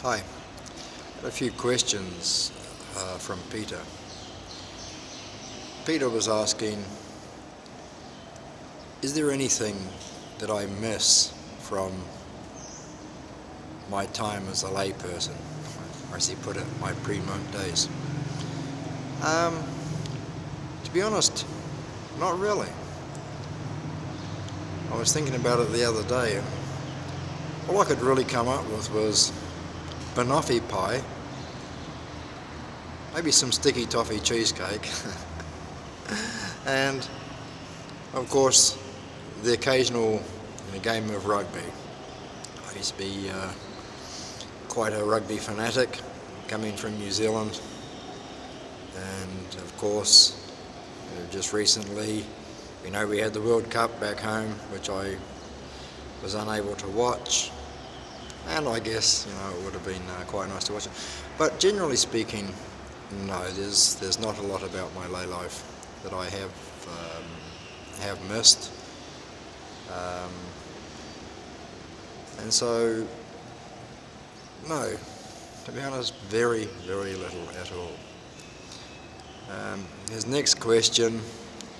Hi. A few questions from Peter. Peter was asking, is there anything that I miss from my time as a layperson, or as he put it, my pre-monk days? To be honest, not really. I was thinking about it the other day, and all I could really come up with was banoffee pie, maybe some sticky toffee cheesecake, and of course the occasional game of rugby. I used to be quite a rugby fanatic, coming from New Zealand, and of course just recently we had the World Cup back home, which I was unable to watch. And I guess, it would have been quite nice to watch it. But generally speaking, no, there's not a lot about my lay life that I have missed. And so, no, to be honest, very, very little at all. His next question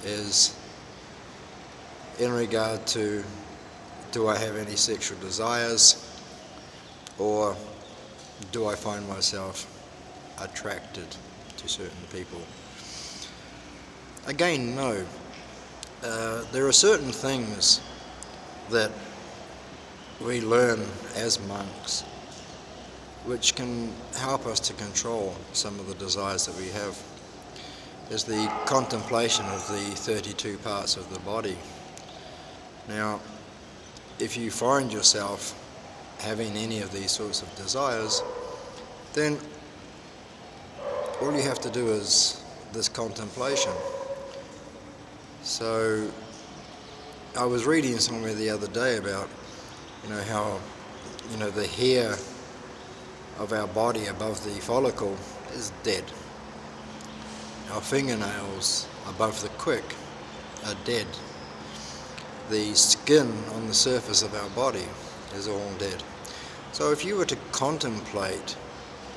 is in regard to, do I have any sexual desires? Or do I find myself attracted to certain people? Again, no. There are certain things that we learn as monks which can help us to control some of the desires that we have. There's the contemplation of the 32 parts of the body. Now, if you find yourself having any of these sorts of desires, then all you have to do is this contemplation. So I was reading somewhere the other day about how the hair of our body above the follicle is dead. Our fingernails above the quick are dead. The skin on the surface of our body is all dead. So if you were to contemplate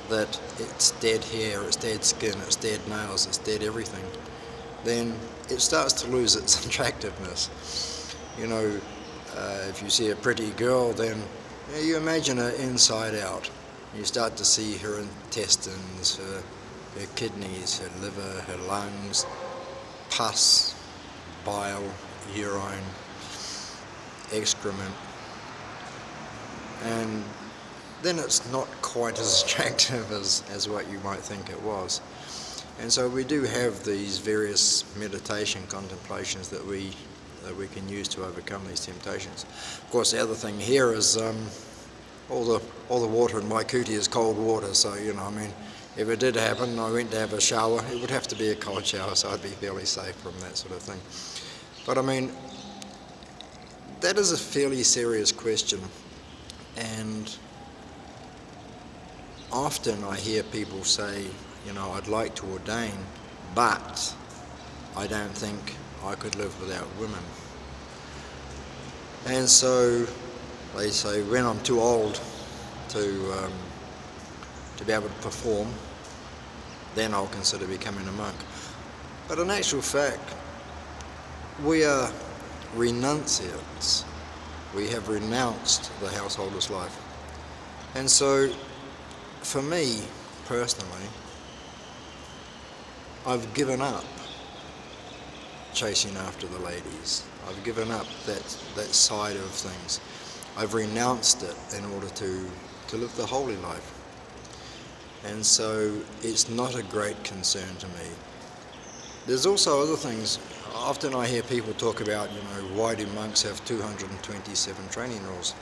that it's dead hair, it's dead skin, it's dead nails, it's dead everything, then it starts to lose its attractiveness. If you see a pretty girl, then you imagine her inside out. You start to see her intestines, her kidneys, her liver, her lungs, pus, bile, urine, excrement. And then it's not quite as attractive as what you might think it was. And so we do have these various meditation contemplations that we can use to overcome these temptations. Of course, the other thing here is all the water in my kuti is cold water, so if it did happen and I went to have a shower, it would have to be a cold shower, so I'd be fairly safe from that sort of thing. But that is a fairly serious question. And often I hear people say, I'd like to ordain, but I don't think I could live without women. And so they say, when I'm too old to be able to perform, then I'll consider becoming a monk. But in actual fact, we are renunciates. We have renounced the householder's life. And so, for me, personally, I've given up chasing after the ladies. I've given up that side of things. I've renounced it in order to live the holy life. And so, it's not a great concern to me. There's also other things. Often I hear people talk about, why do monks have 227 training rules?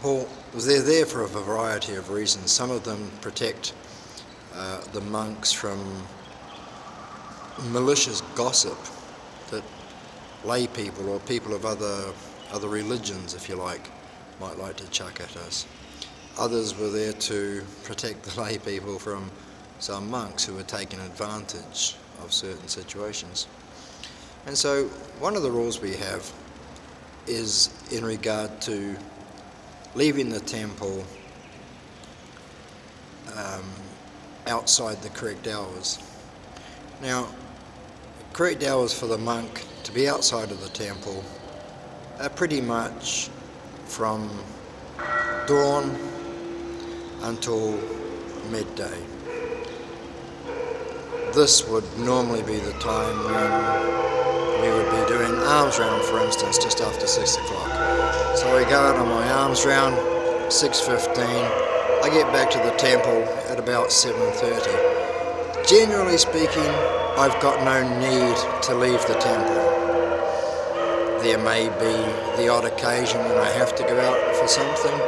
Well, they're there for a variety of reasons. Some of them protect the monks from malicious gossip that lay people or people of other religions, if you like, might like to chuck at us. Others were there to protect the lay people from some monks who were taking advantage of certain situations. And so one of the rules we have is in regard to leaving the temple outside the correct hours. Now, correct hours for the monk to be outside of the temple are pretty much from dawn until midday. This would normally be the time when we would be doing arms round, for instance, just after 6 o'clock. So I go out on my arms round, 6:15. I get back to the temple at about 7:30. Generally speaking, I've got no need to leave the temple. There may be the odd occasion when I have to go out for something,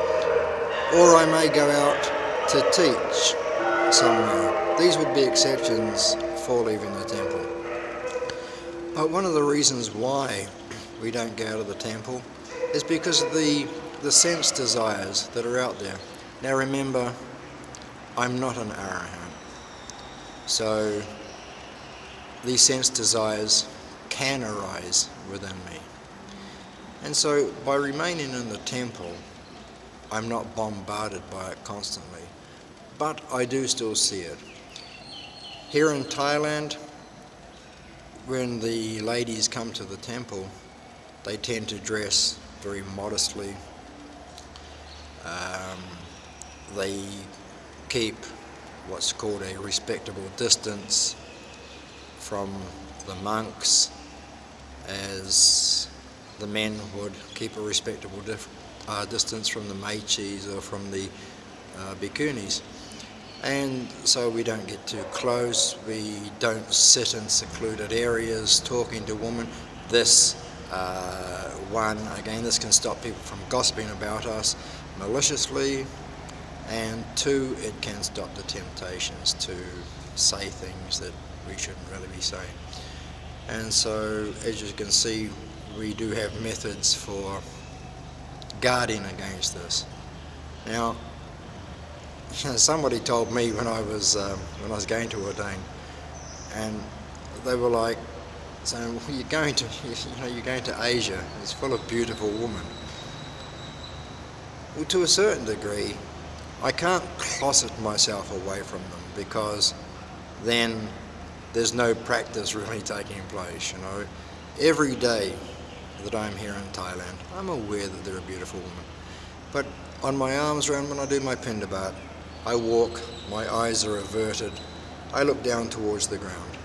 or I may go out to teach somewhere. These would be exceptions for leaving the temple. But one of the reasons why we don't go out of the temple is because of the sense desires that are out there. Now remember, I'm not an arahant, so these sense desires can arise within me. And so by remaining in the temple, I'm not bombarded by it constantly, but I do still see it. Here in Thailand, when the ladies come to the temple, they tend to dress very modestly. They keep what's called a respectable distance from the monks, as the men would keep a respectable distance from the mechis or from the bhikkhunis. And so we don't get too close, we don't sit in secluded areas talking to women. This, this can stop people from gossiping about us maliciously, and two, it can stop the temptations to say things that we shouldn't really be saying. And so, as you can see, we do have methods for guarding against this. Now, somebody told me when I was going to ordain, and they were like saying, well, you're going to Asia, it's full of beautiful women. Well, to a certain degree, I can't closet myself away from them, because then there's no practice really taking place, Every day that I'm here in Thailand, I'm aware that there are beautiful women. But on my arms round, when I do my pindabat, I walk, my eyes are averted, I look down towards the ground.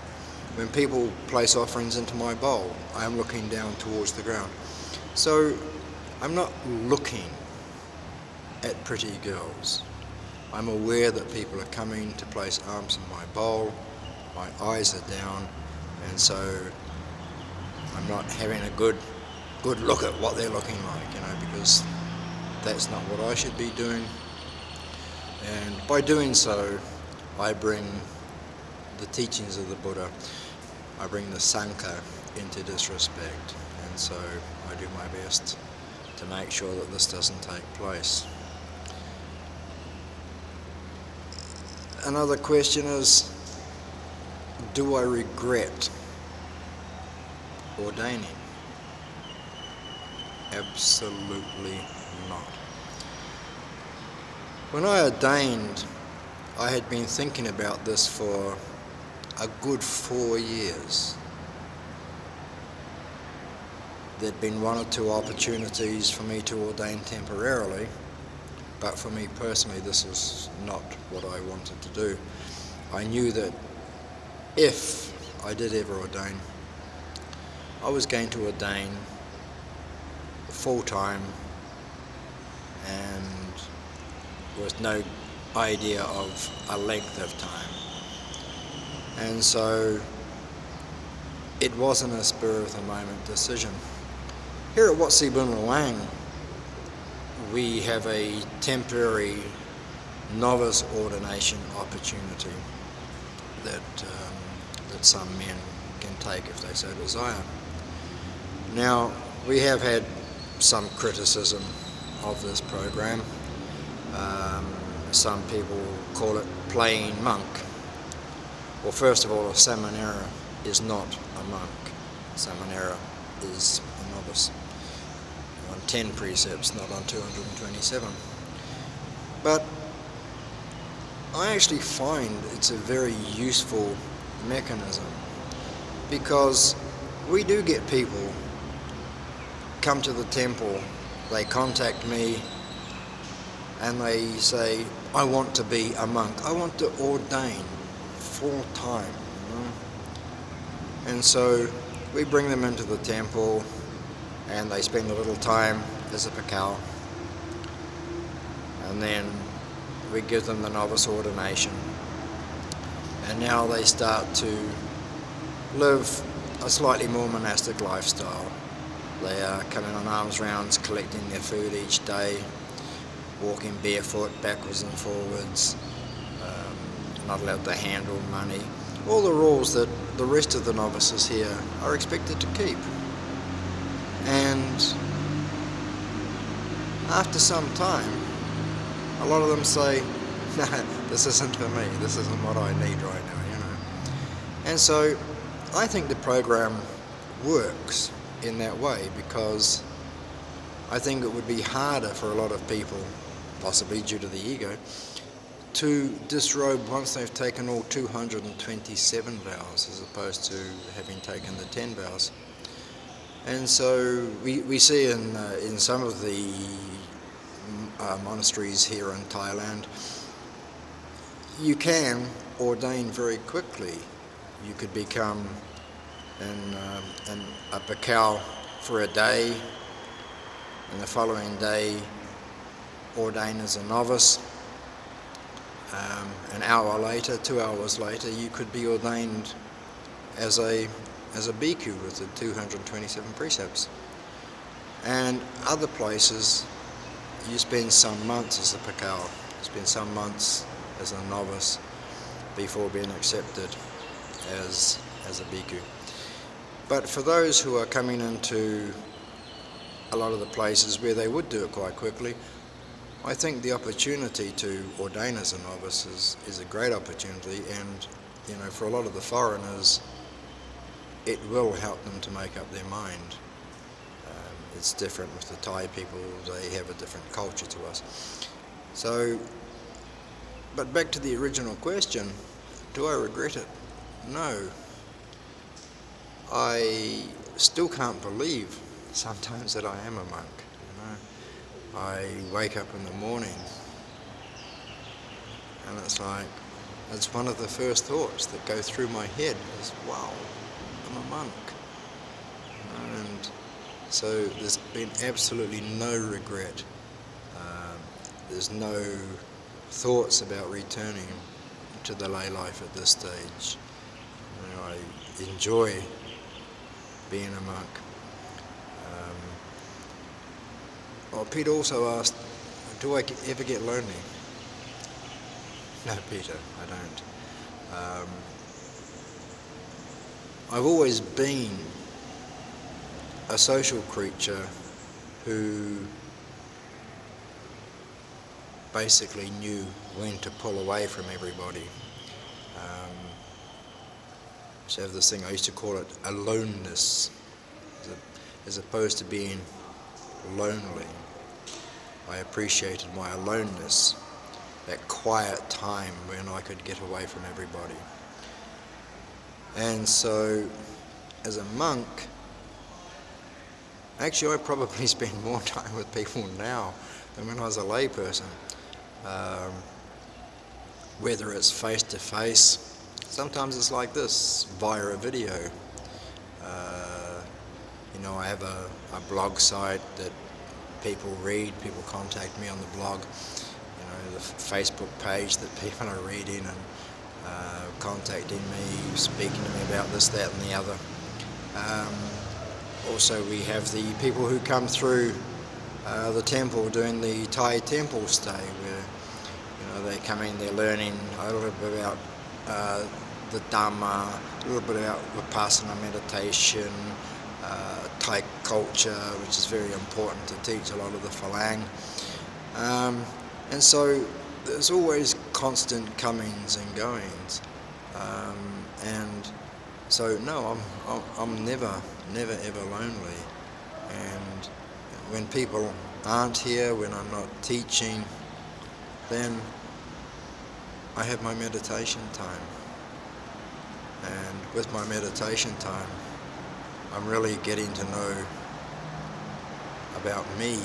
When people place offerings into my bowl, I am looking down towards the ground. So I'm not looking at pretty girls. I'm aware that people are coming to place alms in my bowl, my eyes are down, and so I'm not having a good look at what they're looking like, because that's not what I should be doing. And by doing so, I bring the teachings of the Buddha, I bring the Sangha into disrespect, and so I do my best to make sure that this doesn't take place. Another question is, do I regret ordaining? Absolutely not. When I ordained, I had been thinking about this for a good 4 years. There'd been one or two opportunities for me to ordain temporarily, but for me personally, this was not what I wanted to do. I knew that if I did ever ordain, I was going to ordain full-time and with no idea of a length of time. And so it wasn't a spur-of-the-moment decision. Here at Wat Si Boon Luang, we have a temporary novice ordination opportunity that some men can take if they so desire. Now, we have had some criticism of this program. Some people call it playing monk. Well, first of all, a samanera is not a monk. Samanera is a novice on 10 precepts, not on 227. But I actually find it's a very useful mechanism, because we do get people come to the temple, they contact me and they say, I want to be a monk, I want to ordain full time, you know? And so we bring them into the temple and they spend a little time as a pakal, and then we give them the novice ordination, and now they start to live a slightly more monastic lifestyle. They are coming on alms rounds, collecting their food each day, walking barefoot backwards and forwards, not allowed to handle money, all the rules that the rest of the novices here are expected to keep. And after some time, a lot of them say, no, this isn't for me, this isn't what I need right now, you know. And so I think the program works in that way, because I think it would be harder for a lot of people, possibly due to the ego, to disrobe once they've taken all 227 vows, as opposed to having taken the 10 vows. And so we see in some of the monasteries here in Thailand, you can ordain very quickly. You could become a pakal for a day, and the following day ordain as a novice. An hour later, 2 hours later, you could be ordained as a bhikkhu with the 227 precepts. And other places, you spend some months as a pakal, you spend some months as a novice before being accepted as a bhikkhu. But for those who are coming into a lot of the places where they would do it quite quickly, I think the opportunity to ordain as a novice is a great opportunity, and you know, for a lot of the foreigners, it will help them to make up their mind. It's different with the Thai people, they have a different culture to us. So, but back to the original question, do I regret it? No. I still can't believe sometimes that I am a monk, you know. I wake up in the morning and it's like, it's one of the first thoughts that go through my head is, wow, I'm a monk. You know, and so there's been absolutely no regret. There's no thoughts about returning to the lay life at this stage. You know, I enjoy being a monk. Well, Peter also asked, do I ever get lonely? No, Peter, I don't. I've always been a social creature who basically knew when to pull away from everybody. So I have this thing, I used to call it aloneness, as opposed to being lonely. I appreciated my aloneness, that quiet time when I could get away from everybody. And so, as a monk, actually I probably spend more time with people now than when I was a lay person. Whether it's face to face, sometimes it's like this, via a video. You know, I have a blog site that people read, people contact me on the blog. You know, the Facebook page that people are reading and contacting me, speaking to me about this, that and the other. Also we have the people who come through the temple doing the Thai temple stay, where you know, they come in, they're learning a little bit about the Dhamma, a little bit about Vipassana meditation, Thai culture, which is very important to teach a lot of the Phalang. And so there's always constant comings and goings. And so no, I'm never ever lonely. And when people aren't here, when I'm not teaching, then I have my meditation time. And with my meditation time, I'm really getting to know about me,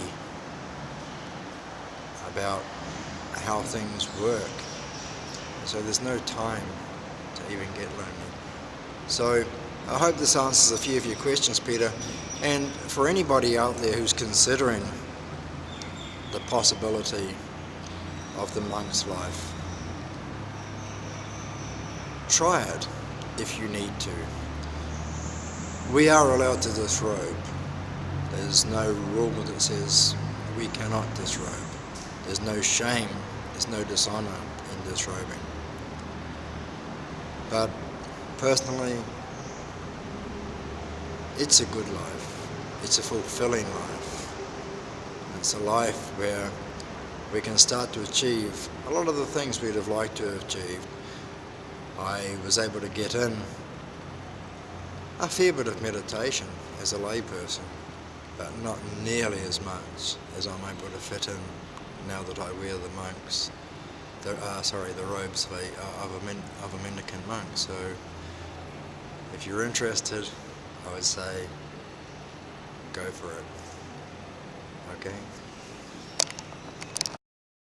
about how things work. So there's no time to even get lonely. So I hope this answers a few of your questions, Peter. And for anybody out there who's considering the possibility of the monk's life, try it if you need to. We are allowed to disrobe. There's no rule that says we cannot disrobe. There's no shame, there's no dishonor in disrobing. But personally, it's a good life. It's a fulfilling life. It's a life where we can start to achieve a lot of the things we'd have liked to have achieved. I was able to get in a fair bit of meditation as a layperson, but not nearly as much as I'm able to fit in now that I wear the monks, the robes of a mendicant monk. So if you're interested, I would say go for it. Okay?